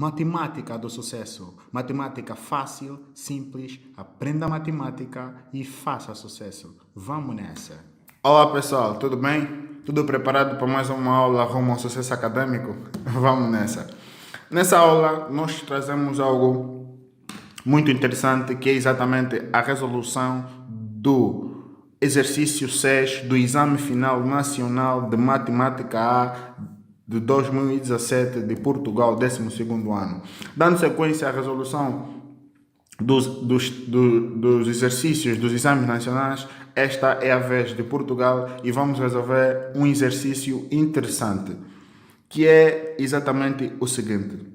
Matemática do sucesso. Matemática fácil, simples. Aprenda matemática e faça sucesso. Vamos nessa. Olá pessoal, tudo bem? Tudo preparado para mais uma aula rumo ao sucesso acadêmico? Vamos nessa. Nessa aula nós trazemos algo muito interessante, que é exatamente a resolução do exercício 6 do Exame Final Nacional de Matemática A de 2017 de Portugal, 12º ano. Dando sequência à resolução dos exercícios dos exames nacionais, esta é a vez de Portugal e vamos resolver um exercício interessante, que é exatamente o seguinte.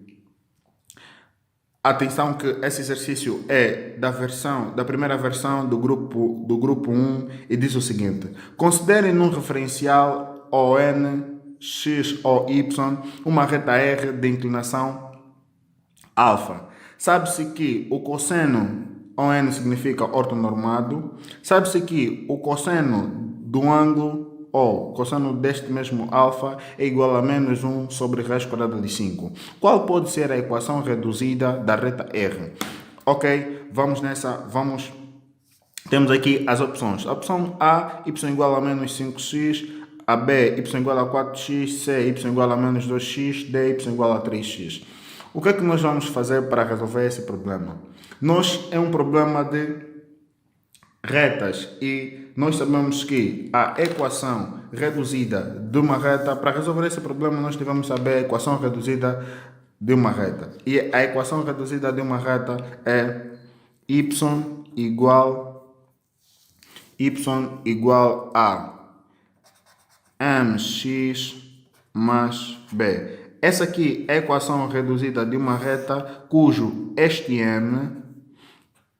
Atenção que esse exercício é da primeira versão do grupo 1 e diz o seguinte: considerem num referencial ON, X ou Y uma reta R de inclinação alfa. Sabe-se que o cosseno ON significa ortonormado. Sabe-se que o cosseno do ângulo ou cosseno deste mesmo alfa é igual a menos 1 sobre raiz quadrada de 5. Qual pode ser a equação reduzida da reta R? Ok, vamos nessa, temos aqui as opções. A opção A, y igual a menos 5x, a B, y igual a 4x, C, y igual a menos 2x, D, y igual a 3x. O que é que nós vamos fazer para resolver esse problema? É um problema de retas e nós sabemos que a equação reduzida de uma reta, para resolver esse problema nós devemos saber a equação reduzida de uma reta. E a equação reduzida de uma reta é y igual a mx mais b. Essa aqui é a equação reduzida de uma reta cujo este m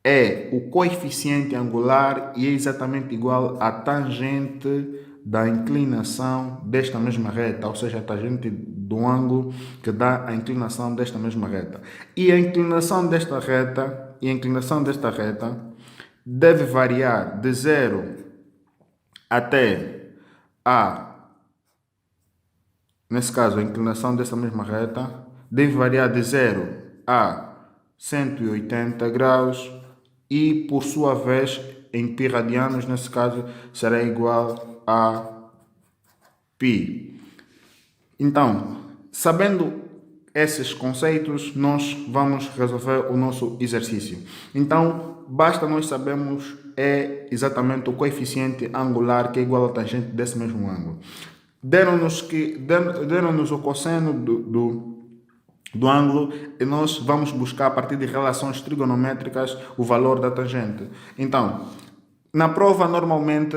é o coeficiente angular e é exatamente igual à tangente da inclinação desta mesma reta, ou seja, a tangente do ângulo que dá a inclinação desta mesma reta. E a inclinação desta reta, deve variar de 0 até nesse caso, a inclinação dessa mesma reta deve variar de 0 a 180 graus e, por sua vez, em π radianos, nesse caso, será igual a π. Então, sabendo esses conceitos, nós vamos resolver o nosso exercício. Então, basta nós sabermos exatamente o coeficiente angular que é igual à tangente desse mesmo ângulo. Deram-nos o cosseno do ângulo e nós vamos buscar a partir de relações trigonométricas o valor da tangente. Então, na prova normalmente,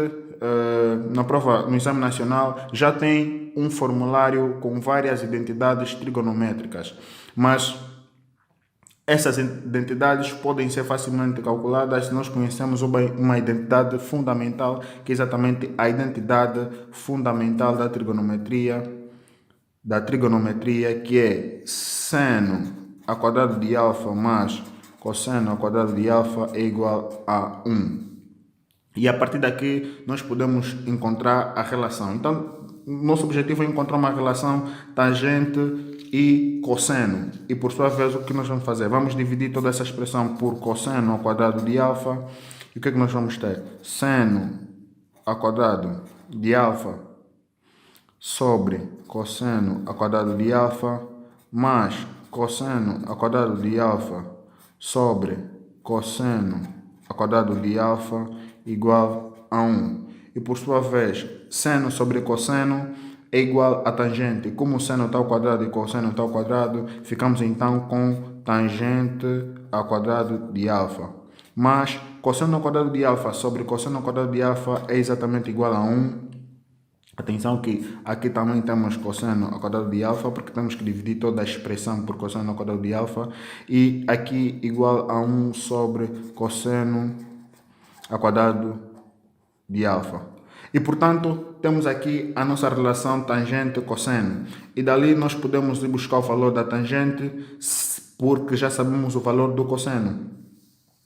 no exame nacional, já tem um formulário com várias identidades trigonométricas, mas essas identidades podem ser facilmente calculadas se nós conhecemos uma identidade fundamental, que é exatamente a identidade fundamental da trigonometria, que é seno ao quadrado de alfa mais cosseno ao quadrado de alfa é igual a 1. E a partir daqui nós podemos encontrar a relação. Então, nosso objetivo é encontrar uma relação tangente e cosseno. E por sua vez, o que nós vamos fazer? Vamos dividir toda essa expressão por cosseno ao quadrado de alfa. E o que é que nós vamos ter? Seno ao quadrado de alfa sobre cosseno ao quadrado de alfa mais cosseno ao quadrado de alfa sobre cosseno ao quadrado de alfa igual a 1. E por sua vez, seno sobre cosseno é igual a tangente. Como seno está ao quadrado e cosseno está ao quadrado, ficamos então com tangente ao quadrado de alfa. Mas cosseno ao quadrado de alfa sobre cosseno ao quadrado de alfa é exatamente igual a 1. Atenção que aqui também temos cosseno ao quadrado de alfa, porque temos que dividir toda a expressão por cosseno ao quadrado de alfa. E aqui igual a 1 sobre cosseno ao quadrado de alfa. E, portanto, temos aqui a nossa relação tangente-cosseno. E dali nós podemos ir buscar o valor da tangente, porque já sabemos o valor do cosseno.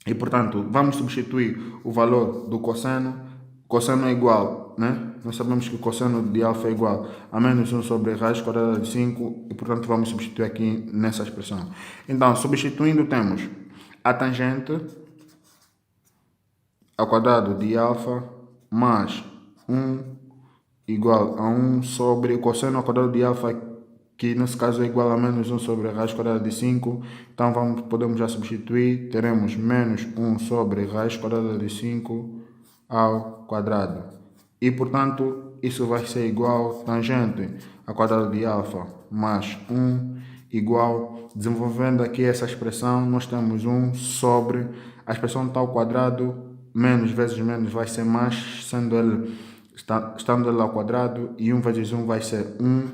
E, portanto, vamos substituir o valor do cosseno. Cosseno é igual, né? Nós sabemos que o cosseno de alfa é igual a menos 1 sobre raiz quadrada de 5 e, portanto, vamos substituir aqui nessa expressão. Então, substituindo, temos a tangente ao quadrado de alfa mais 1 igual a 1 sobre o cosseno ao quadrado de alfa, que nesse caso é igual a menos 1 sobre raiz quadrada de 5. Então podemos já substituir, teremos menos 1 sobre raiz quadrada de 5 ao quadrado. E, portanto, isso vai ser igual a tangente ao quadrado de alfa mais 1 igual, desenvolvendo aqui essa expressão, nós temos 1 sobre, a expressão está ao quadrado, menos vezes menos vai ser mais, estando ele ao quadrado, e 1 vezes 1 vai ser 1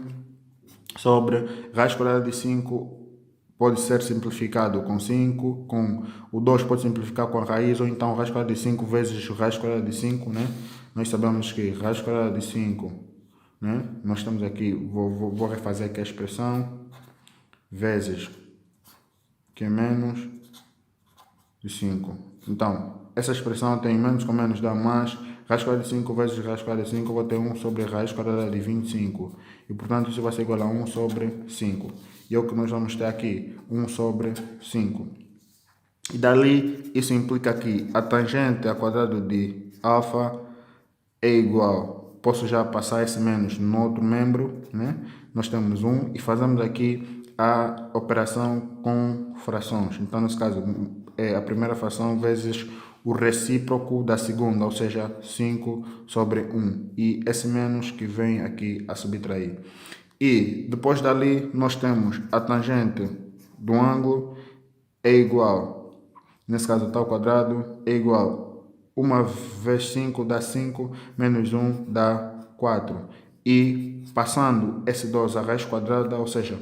sobre raiz quadrada de 5 pode ser simplificado com 5, com o 2 pode simplificar com a raiz, ou então raiz quadrada de 5 vezes raiz quadrada de 5, né? Nós sabemos que raiz quadrada de 5, né? Nós temos aqui, vou refazer aqui a expressão, vezes que é menos de 5. Então, essa expressão tem menos com menos dá mais, raiz quadrada de 5 vezes raiz quadrada de 5, vou ter 1 sobre raiz quadrada de 25. E, portanto, isso vai ser igual a 1 sobre 5. E é o que nós vamos ter aqui, 1 sobre 5. E dali, isso implica que a tangente ao quadrado de alfa é igual, posso já passar esse menos no outro membro, né? Nós temos 1 e fazemos aqui a operação com frações. Então, nesse caso, é a primeira fração vezes o recíproco da segunda, ou seja, 5 sobre 1. E esse menos que vem aqui a subtrair. E depois dali nós temos a tangente do ângulo é igual, nesse caso está ao quadrado, é igual 1 vezes 5 dá 5, menos 1 dá 4. E passando esse 2 à raiz quadrada, ou seja,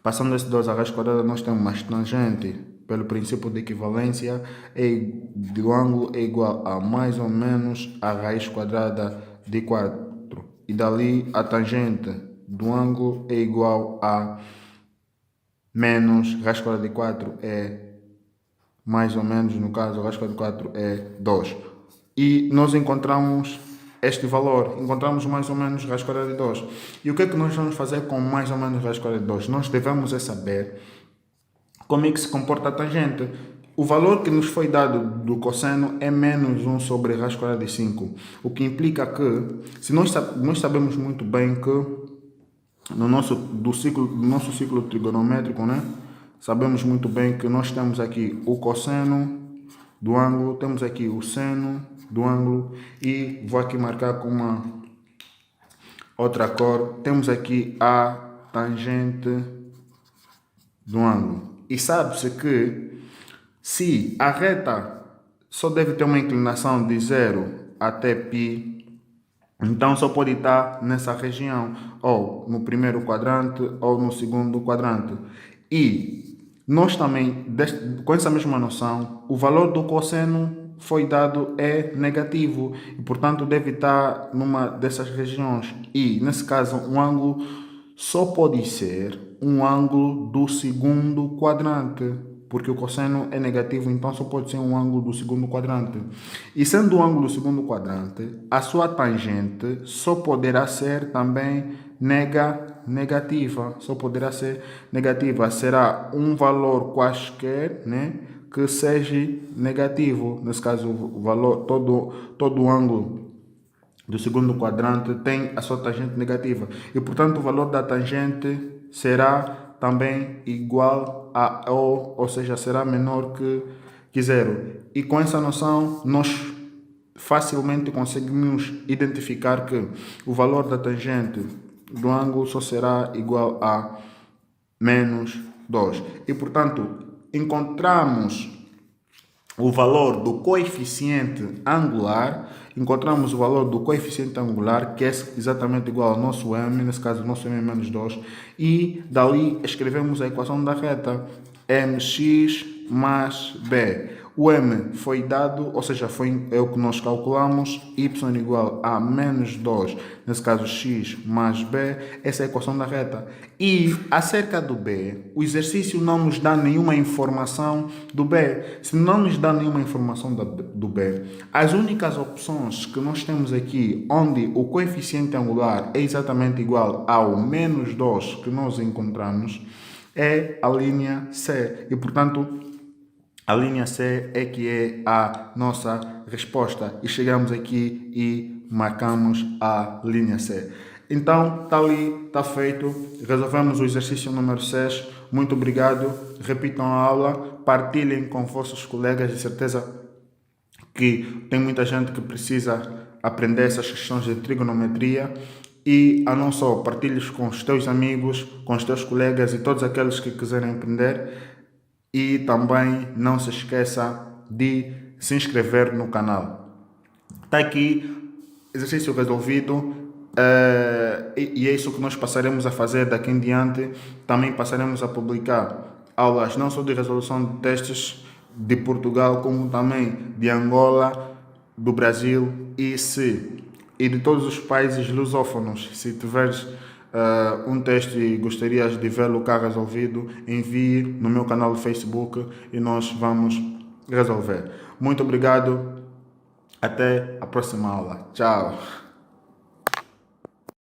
passando esse 2 à raiz quadrada, nós temos mais tangente, pelo princípio de equivalência, do ângulo é igual a mais ou menos a raiz quadrada de 4. E dali a tangente do ângulo é igual a menos raiz quadrada de 4 é mais ou menos, no caso, a raiz quadrada de 4 é 2. E nós encontramos este valor, encontramos mais ou menos raiz quadrada de 2. E o que é que nós vamos fazer com mais ou menos raiz quadrada de 2? Nós devemos saber como é que se comporta a tangente. O valor que nos foi dado do cosseno é menos 1 sobre raiz quadrada de 5, o que implica que, se nós sabemos muito bem que no nosso ciclo trigonométrico, né, sabemos muito bem que nós temos aqui o cosseno do ângulo, temos aqui o seno do ângulo, e vou aqui marcar com uma outra cor, temos aqui a tangente do ângulo. E sabe-se que se a reta só deve ter uma inclinação de 0 até π, então só pode estar nessa região, ou no primeiro quadrante, ou no segundo quadrante. E nós também, com essa mesma noção, o valor do cosseno foi dado é negativo, e portanto deve estar numa dessas regiões. E nesse caso, um ângulo só pode ser um ângulo do segundo quadrante, porque o cosseno é negativo, então só pode ser um ângulo do segundo quadrante. E sendo um ângulo do segundo quadrante, a sua tangente só poderá ser também negativa. Só poderá ser negativa. Será um valor quaisquer, né, que seja negativo. Nesse caso, o valor, todo ângulo do segundo quadrante tem a sua tangente negativa. E, portanto, o valor da tangente será também igual a ou seja, será menor que zero. E com essa noção, nós facilmente conseguimos identificar que o valor da tangente do ângulo só será igual a menos 2. E, portanto, encontramos o valor do coeficiente angular, que é exatamente igual ao nosso m, nesse caso o nosso m é menos 2, e dali escrevemos a equação da reta, mx mais B. O M foi dado, ou seja, é o que nós calculamos, y igual a menos 2, nesse caso x mais b, essa é a equação da reta. E acerca do B, o exercício não nos dá nenhuma informação do B. Se não nos dá nenhuma informação do B, as únicas opções que nós temos aqui, onde o coeficiente angular é exatamente igual ao menos 2 que nós encontramos, é a linha C. E, portanto, a linha C é que é a nossa resposta. E chegamos aqui e marcamos a linha C. Então, está ali, está feito. Resolvemos o exercício número 6. Muito obrigado. Repitam a aula. Partilhem com vossos colegas. De certeza que tem muita gente que precisa aprender essas questões de trigonometria. E a não só, partilhes com os teus amigos, com os teus colegas e todos aqueles que quiserem aprender. E também não se esqueça de se inscrever no canal. Está aqui, exercício resolvido. E é isso que nós passaremos a fazer daqui em diante. Também passaremos a publicar aulas não só de resolução de testes de Portugal, como também de Angola, do Brasil e de todos os países lusófonos. Se tiveres um teste e gostarias de vê-lo cá resolvido, envie no meu canal do Facebook e nós vamos resolver. Muito obrigado. Até a próxima aula. Tchau.